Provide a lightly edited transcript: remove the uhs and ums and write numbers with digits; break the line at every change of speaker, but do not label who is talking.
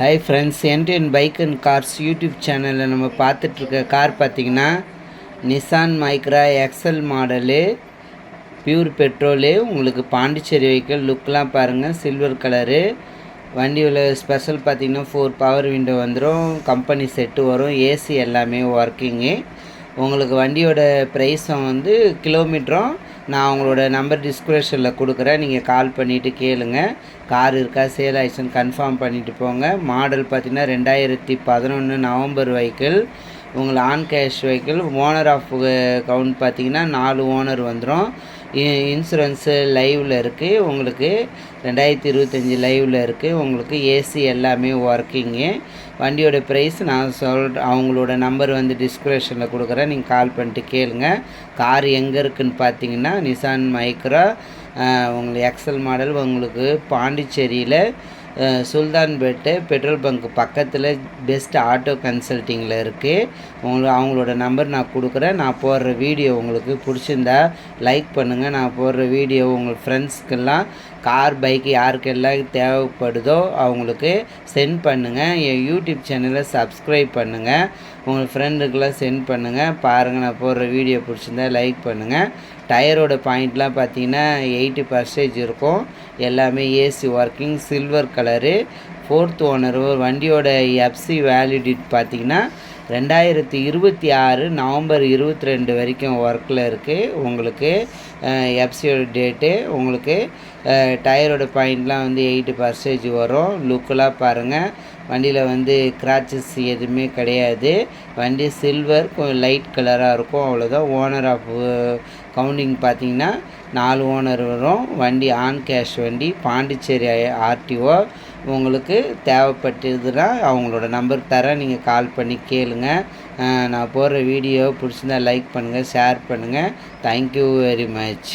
Hi friends, NTN bike and cars YouTube சேனலில் நம்ம பார்த்துட்ருக்க கார் பார்த்திங்கன்னா Nissan Micra XL model, pure petrol. உங்களுக்கு பாண்டிச்சேரி வெஹிக்கிள். லுக்கெலாம் பாருங்கள், சில்வர் கலரு. வண்டியில் ஸ்பெஷல் பார்த்திங்கன்னா 4 பவர் விண்டோ வந்துடும், கம்பெனி செட்டு வரும், ஏசி எல்லாமே ஒர்க்கிங்கு. உங்களுக்கு வண்டியோட ப்ரைஸும் வந்து கிலோமீட்டரும் நான் அவங்களோட நம்பர் டிஸ்கிரிப்ஷனில் கொடுக்குறேன். நீங்கள் கால் பண்ணிவிட்டு கேளுங்க. கார் இருக்கா, சேல் ஆயிடுச்சுன்னு கன்ஃபார்ம் பண்ணிவிட்டு போங்க. மாடல் பார்த்திங்கன்னா 2011 நவம்பர் வெஹிக்கிள். உங்களுக்கு on cash vehicle. Owner of count பார்த்திங்கன்னா 4 ஓனர் வந்துடும். இன்சூரன்ஸு லைவில் இருக்குது. உங்களுக்கு 2025 லைவில் இருக்குது. உங்களுக்கு ஏசி எல்லாமே ஒர்க்கிங்கு. வண்டியோட ப்ரைஸ் நான் அவங்களோட நம்பர் வந்து டிஸ்கிரிப்ஷனில் கொடுக்குறேன். நீங்கள் கால் பண்ணிட்டு கேளுங்க. கார் எங்கே இருக்குதுன்னு பார்த்தீங்கன்னா நிசான் மைக்ரா உங்களுக்கு எக்ஸல் மாடல். உங்களுக்கு பாண்டிச்சேரியில் சுல்தான்பேட்டை பெட்ரோல் பங்க் பக்கத்தில் பெஸ்ட் ஆட்டோ கன்சல்ட்டிங்கில் இருக்குது. அவங்களோட நம்பர் நான் கொடுக்குறேன். நான் போடுற வீடியோ உங்களுக்கு பிடிச்சிருந்தா லைக் பண்ணுங்கள். நான் போடுற வீடியோ உங்கள் ஃப்ரெண்ட்ஸ்க்கெல்லாம் கார் பைக் யாருக்கெல்லாம் தேவைப்படுதோ அவங்களுக்கு சென்ட் பண்ணுங்கள். என் யூடியூப் சேனலை சப்ஸ்கிரைப் பண்ணுங்கள். உங்கள் ஃப்ரெண்டுக்கெல்லாம் சென்ட் பண்ணுங்கள். பாருங்கள், நான் போடுற வீடியோ பிடிச்சிருந்தா லைக் பண்ணுங்கள். டயரோட பாயிண்ட்லாம் பார்த்தீங்கன்னா 80% இருக்கும். எல்லாமே AC working, silver colour, 4th owner. வண்டியோட எஃப்சி வேலிடிட்டி பார்த்திங்கன்னா 2026 நவம்பர் 22 வரைக்கும் ஒர்க்கில் இருக்குது. உங்களுக்கு எஃப்சியோட டேட்டு. உங்களுக்கு டயரோட பாயிண்ட்லாம் வந்து 80% வரும். லுக்கெலாம் பாருங்கள். வண்டியில் வந்து கிராச்சஸ் எதுவுமே கிடையாது. வண்டி சில்வர் லைட் கலராக இருக்கும், அவ்வளோதான். ஓனர் ஆஃப் கவுண்டிங் பார்த்திங்கன்னா 4 ஓனர் வரும். வண்டி ஆன் கேஷ் வண்டி, பாண்டிச்சேரி ஆர்டிஓ. உங்களுக்கு தேவைப்பட்டதுன்னா அவங்களோட நம்பர் தரேன், நீங்கள் கால் பண்ணி கேளுங்க. நான் போடுற வீடியோ பிடிச்சிருந்தா லைக் பண்ணுங்கள், ஷேர் பண்ணுங்கள். Thank you very much.